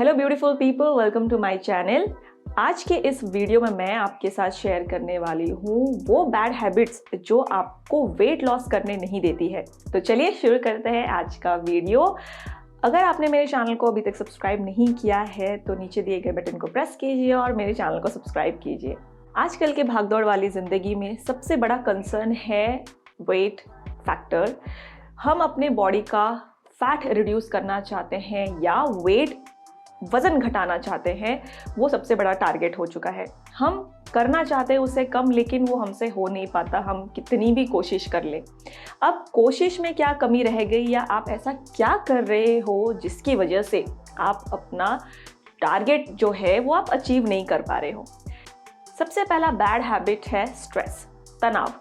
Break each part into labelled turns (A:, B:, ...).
A: Hello beautiful people, welcome to my channel. आज के इस वीडियो में मैं आपके साथ शेयर करने वाली हूँ वो बैड हैबिट्स जो आपको वेट लॉस करने नहीं देती है। तो चलिए शुरू करते हैं आज का वीडियो। अगर आपने मेरे चैनल को अभी तक सब्सक्राइब नहीं किया है तो नीचे दिए गए बटन को प्रेस कीजिए और मेरे चैनल को सब्सक्राइब कीजिए। आजकल के भागदौड़ वाली ज़िंदगी में सबसे बड़ा कंसर्न है वेट फैक्टर। हम अपने बॉडी का फैट रिड्यूस करना चाहते हैं या वज़न घटाना चाहते हैं, वो सबसे बड़ा टारगेट हो चुका है। हम करना चाहते हैं उससे कम, लेकिन वो हमसे हो नहीं पाता, हम कितनी भी कोशिश कर लें। अब कोशिश में क्या कमी रह गई या आप ऐसा क्या कर रहे हो जिसकी वजह से आप अपना टारगेट जो है वो आप अचीव नहीं कर पा रहे हो। सबसे पहला बैड हैबिट है स्ट्रेस, तनाव।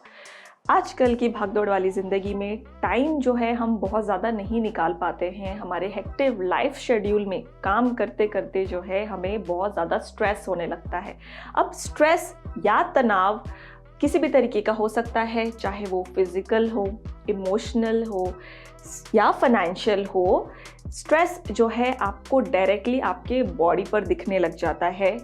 A: आजकल की भागदौड़ वाली ज़िंदगी में टाइम जो है हम बहुत ज़्यादा नहीं निकाल पाते हैं। हमारे हेक्टिव लाइफ शेड्यूल में काम करते करते जो है हमें बहुत ज़्यादा स्ट्रेस होने लगता है। अब स्ट्रेस या तनाव किसी भी तरीके का हो सकता है, चाहे वो फिज़िकल हो, इमोशनल हो या फाइनेंशियल हो। स्ट्रेस जो है आपको डायरेक्टली आपके बॉडी पर दिखने लग जाता है।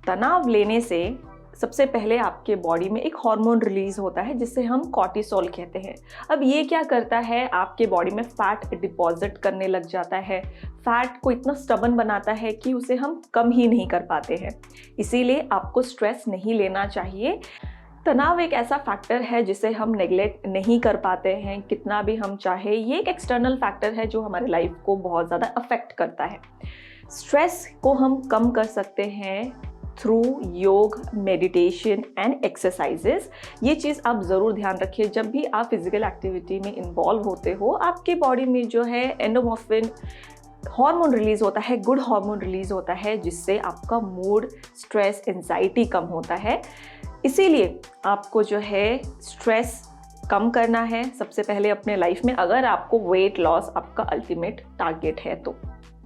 A: तनाव लेने से सबसे पहले आपके बॉडी में एक हार्मोन रिलीज होता है जिसे हम कॉर्टिसोल कहते हैं। अब ये क्या करता है, आपके बॉडी में फैट डिपॉजिट करने लग जाता है। फैट को इतना स्टबन बनाता है कि उसे हम कम ही नहीं कर पाते हैं। इसीलिए आपको स्ट्रेस नहीं लेना चाहिए। तनाव एक ऐसा फैक्टर है जिसे हम नेग्लेक्ट नहीं कर पाते हैं कितना भी हम चाहे। ये एक एक्सटर्नल फैक्टर है जो हमारे लाइफ को बहुत ज़्यादा अफेक्ट करता है। स्ट्रेस को हम कम कर सकते हैं थ्रू योग, मेडिटेशन एंड एक्सरसाइजेस। ये चीज़ आप ज़रूर ध्यान रखिए। जब भी आप फिजिकल एक्टिविटी में इन्वॉल्व होते हो, आपके बॉडी में जो है एंडोमॉर्फिन हार्मोन रिलीज होता है, गुड हार्मोन रिलीज होता है, जिससे आपका मूड, स्ट्रेस, एंजाइटी कम होता है। इसीलिए आपको जो है स्ट्रेस कम करना है सबसे पहले अपने लाइफ में, अगर आपको वेट लॉस आपका अल्टीमेट टारगेट है तो।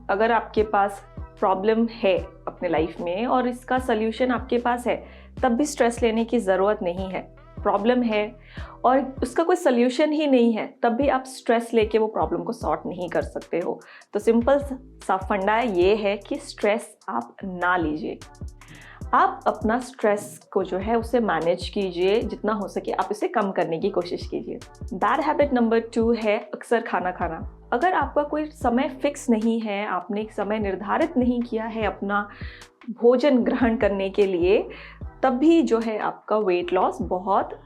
A: अगर आपके पास प्रॉब्लम है अपने लाइफ में और इसका सल्यूशन आपके पास है, तब भी स्ट्रेस लेने की ज़रूरत नहीं है। प्रॉब्लम है और उसका कोई सल्यूशन ही नहीं है, तब भी आप स्ट्रेस लेके वो प्रॉब्लम को सॉर्ट नहीं कर सकते हो। तो सिंपल सा फंडा ये है कि स्ट्रेस आप ना लीजिए। आप अपना स्ट्रेस को जो है उसे मैनेज कीजिए, जितना हो सके आप इसे कम करने की कोशिश कीजिए। बैड हैबिट नंबर 2 है अक्सर खाना खाना। अगर आपका कोई समय फिक्स नहीं है, आपने एक समय निर्धारित नहीं किया है अपना भोजन ग्रहण करने के लिए, तब भी जो है आपका वेट लॉस बहुत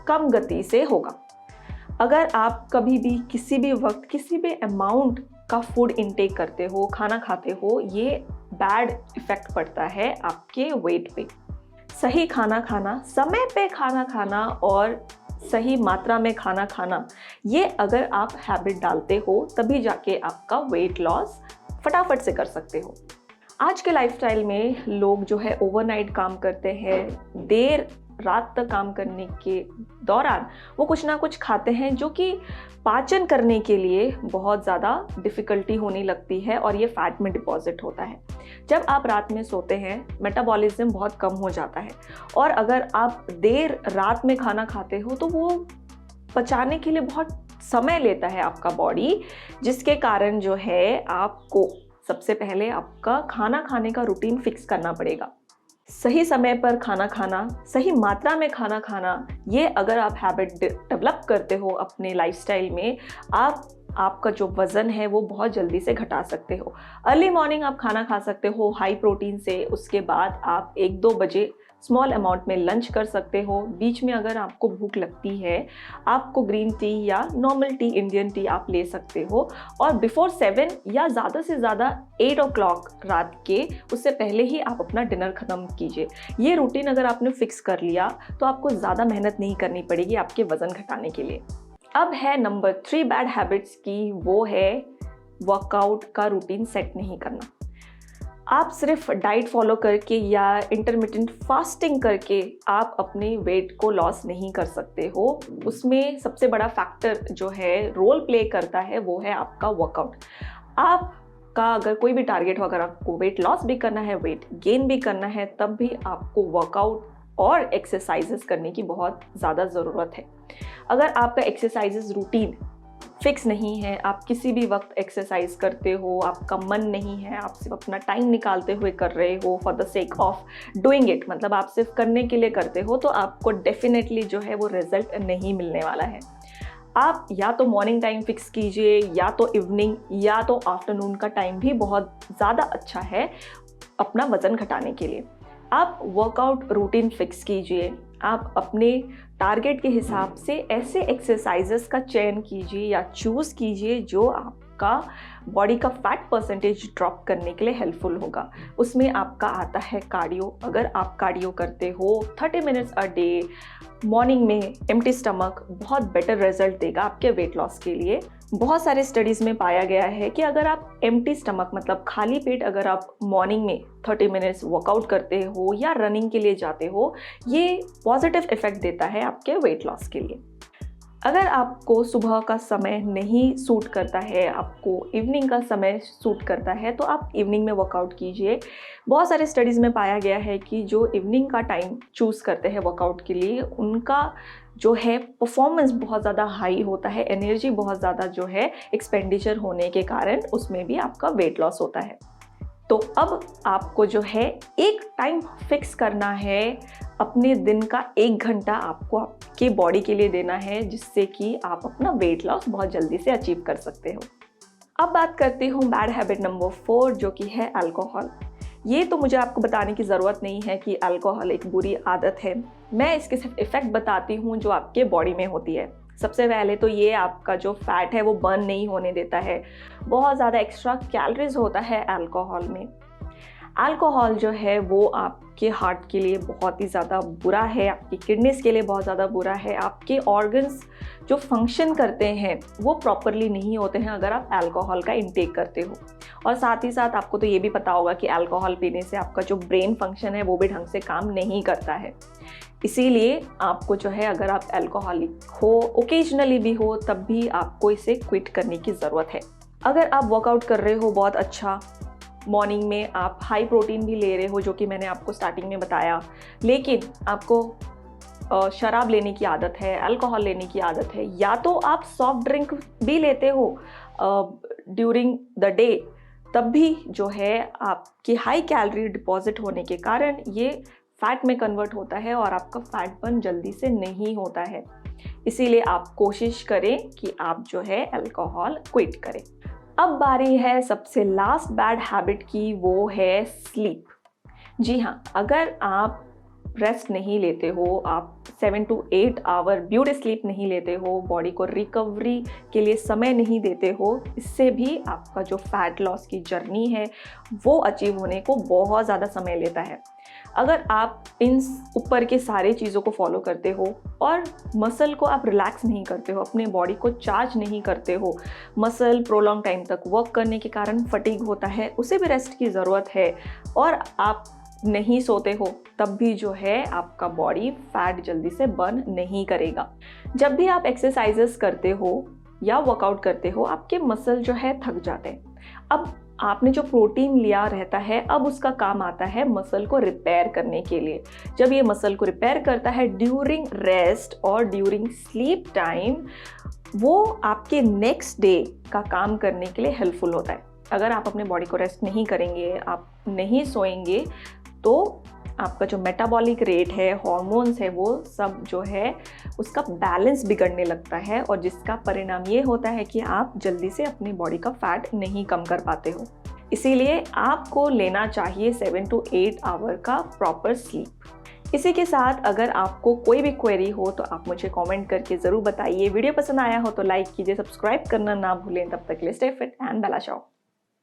A: कम गति से होगा। अगर आप कभी भी किसी भी वक्त किसी भी अमाउंट का फूड इनटेक करते हो, खाना खाते हो, ये बैड इफ़ेक्ट पड़ता है आपके वेट पे। सही खाना खाना, समय पे खाना खाना और सही मात्रा में खाना खाना, ये अगर आप हैबिट डालते हो तभी जाके आपका वेट लॉस फटाफट से कर सकते हो। आज के लाइफस्टाइल में लोग जो है ओवरनाइट काम करते हैं, देर रात तक काम करने के दौरान वो कुछ ना कुछ खाते हैं जो कि पाचन करने के लिए बहुत ज़्यादा डिफ़िकल्टी होने लगती है और ये फैट में डिपॉजिट होता है। जब आप रात में सोते हैं, मेटाबॉलिज्म बहुत कम हो जाता है और अगर आप देर रात में खाना खाते हो तो वो पचाने के लिए बहुत समय लेता है आपका बॉडी, जिसके कारण जो है आपको सबसे पहले आपका खाना खाने का रूटीन फिक्स करना पड़ेगा। सही समय पर खाना खाना, सही मात्रा में खाना खाना, ये अगर आप हैबिट डेवलप करते हो अपने लाइफस्टाइल में, आपका जो वज़न है वो बहुत जल्दी से घटा सकते हो। अर्ली मॉर्निंग आप खाना खा सकते हो हाई प्रोटीन से, उसके बाद आप 1-2 बजे स्मॉल अमाउंट में लंच कर सकते हो। बीच में अगर आपको भूख लगती है, आपको ग्रीन टी या नॉर्मल टी, इंडियन टी आप ले सकते हो। और बिफोर 7 या ज़्यादा से ज़्यादा 8 o'clock रात के, उससे पहले ही आप अपना डिनर ख़त्म कीजिए। ये रूटीन अगर आपने फिक्स कर लिया तो आपको ज़्यादा मेहनत नहीं करनी पड़ेगी आपके वज़न घटाने के लिए। अब है नंबर 3 बैड हैबिट्स की, वो है वर्कआउट का रूटीन सेट नहीं करना। आप सिर्फ डाइट फॉलो करके या इंटरमिटेंट फास्टिंग करके आप अपने वेट को लॉस नहीं कर सकते हो। उसमें सबसे बड़ा फैक्टर जो है रोल प्ले करता है वो है आपका वर्कआउट। आपका अगर कोई भी टारगेट हो, अगर आपको वेट लॉस भी करना है, वेट गेन भी करना है, तब भी आपको वर्कआउट और एक्सरसाइजेस करने की बहुत ज़्यादा ज़रूरत है। अगर आपका एक्सरसाइजेस रूटीन फिक्स नहीं है, आप किसी भी वक्त एक्सरसाइज करते हो, आपका मन नहीं है, आप सिर्फ अपना टाइम निकालते हुए कर रहे हो for the sake of doing it, मतलब आप सिर्फ करने के लिए करते हो, तो आपको डेफिनेटली जो है वो रिजल्ट नहीं मिलने वाला है। आप या तो मॉर्निंग टाइम फिक्स कीजिए, या तो इवनिंग, या तो आफ्टरनून का टाइम भी बहुत ज़्यादा अच्छा है अपना वज़न घटाने के लिए। आप वर्कआउट रूटीन फिक्स कीजिए, आप अपने टारगेट के हिसाब से ऐसे एक्सरसाइजेस का चयन कीजिए या चूज़ कीजिए जो आपका बॉडी का फैट परसेंटेज ड्रॉप करने के लिए हेल्पफुल होगा। उसमें आपका आता है कार्डियो। अगर आप कार्डियो करते हो 30 मिनट्स अ डे मॉर्निंग में एम्प्टी स्टमक, बहुत बेटर रिजल्ट देगा आपके वेट लॉस के लिए। बहुत सारे स्टडीज़ में पाया गया है कि अगर आप एम्प्टी स्टमक मतलब खाली पेट अगर आप मॉर्निंग में 30 मिनट्स वर्कआउट करते हो या रनिंग के लिए जाते हो, ये पॉजिटिव इफेक्ट देता है आपके वेट लॉस के लिए। अगर आपको सुबह का समय नहीं सूट करता है, आपको इवनिंग का समय सूट करता है, तो आप इवनिंग में वर्कआउट कीजिए। बहुत सारे स्टडीज़ में पाया गया है कि जो इवनिंग का टाइम चूज़ करते हैं वर्कआउट के लिए, उनका जो है परफॉर्मेंस बहुत ज़्यादा हाई होता है, एनर्जी बहुत ज़्यादा जो है एक्सपेंडिचर होने के कारण उसमें भी आपका वेट लॉस होता है। तो अब आपको जो है एक टाइम फिक्स करना है, अपने दिन का 1 घंटा आपको आपके बॉडी के लिए देना है, जिससे कि आप अपना वेट लॉस बहुत जल्दी से अचीव कर सकते हो। अब बात करती हूँ बैड हैबिट नंबर 4, जो कि है अल्कोहल। ये तो मुझे आपको बताने की ज़रूरत नहीं है कि अल्कोहल एक बुरी आदत है। मैं इसके सिर्फ इफ़ेक्ट बताती हूँ जो आपके बॉडी में होती है। सबसे पहले तो ये आपका जो फैट है वो बर्न नहीं होने देता है। बहुत ज़्यादा एक्स्ट्रा कैलोरीज होता है अल्कोहल में। अल्कोहल जो है वो आपके हार्ट के लिए बहुत ही ज़्यादा बुरा है, आपकी किडनीज़ के लिए बहुत ज़्यादा बुरा है। आपके ऑर्गन्स जो फंक्शन करते हैं वो प्रॉपरली नहीं होते हैं अगर आप अल्कोहल का इंटेक करते हो। और साथ ही साथ आपको तो ये भी पता होगा कि अल्कोहल पीने से आपका जो ब्रेन फंक्शन है वो भी ढंग से काम नहीं करता है। इसीलिए आपको जो है अगर आप अल्कोहलिक हो, ओकेजनली भी हो, तब भी आपको इसे क्विट करने की ज़रूरत है। अगर आप वर्कआउट कर रहे हो बहुत अच्छा, मॉर्निंग में आप हाई प्रोटीन भी ले रहे हो जो कि मैंने आपको स्टार्टिंग में बताया, लेकिन आपको शराब लेने की आदत है, अल्कोहल लेने की आदत है, या तो आप सॉफ्ट ड्रिंक भी लेते हो ड्यूरिंग द डे, तब भी जो है आपकी हाई कैलोरी डिपॉजिट होने के कारण ये फैट में कन्वर्ट होता है और आपका फैट बर्न जल्दी से नहीं होता है। इसीलिए आप कोशिश करें कि आप जो है अल्कोहल क्विट करें। अब बारी है सबसे लास्ट बैड हैबिट की, वो है स्लीप। जी हाँ, अगर आप रेस्ट नहीं लेते हो, आप 7 to 8 आवर ब्यूटी स्लीप नहीं लेते हो, बॉडी को रिकवरी के लिए समय नहीं देते हो, इससे भी आपका जो फैट लॉस की जर्नी है वो अचीव होने को बहुत ज़्यादा समय लेता है। अगर आप इन ऊपर के सारे चीज़ों को फॉलो करते हो और मसल को आप रिलैक्स नहीं करते हो, अपने बॉडी को चार्ज नहीं करते हो, मसल प्रोलॉन्ग टाइम तक वर्क करने के कारण फटीग होता है, उसे भी रेस्ट की ज़रूरत है, और आप नहीं सोते हो, तब भी जो है आपका बॉडी फैट जल्दी से बर्न नहीं करेगा। जब भी आप एक्सरसाइजेस करते हो या वर्कआउट करते हो, आपके मसल जो है थक जाते हैं। अब आपने जो प्रोटीन लिया रहता है, अब उसका काम आता है मसल को रिपेयर करने के लिए। जब ये मसल को रिपेयर करता है ड्यूरिंग रेस्ट और ड्यूरिंग स्लीप टाइम, वो आपके नेक्स्ट डे का काम करने के लिए हेल्पफुल होता है। अगर आप अपने बॉडी को रेस्ट नहीं करेंगे, आप नहीं सोएंगे, तो आपका जो मेटाबॉलिक रेट है, हॉर्मोन्स है, वो सब जो है उसका बैलेंस बिगड़ने लगता है, और जिसका परिणाम ये होता है कि आप जल्दी से अपनी बॉडी का फैट नहीं कम कर पाते हो। इसीलिए आपको लेना चाहिए 7 to 8 आवर का प्रॉपर स्लीप। इसी के साथ अगर आपको कोई भी क्वेरी हो तो आप मुझे कमेंट करके ज़रूर बताइए। वीडियो पसंद आया हो तो लाइक कीजिए, सब्सक्राइब करना ना भूलें। तब तक के लिए स्टे फिट एंड बेला चाओ।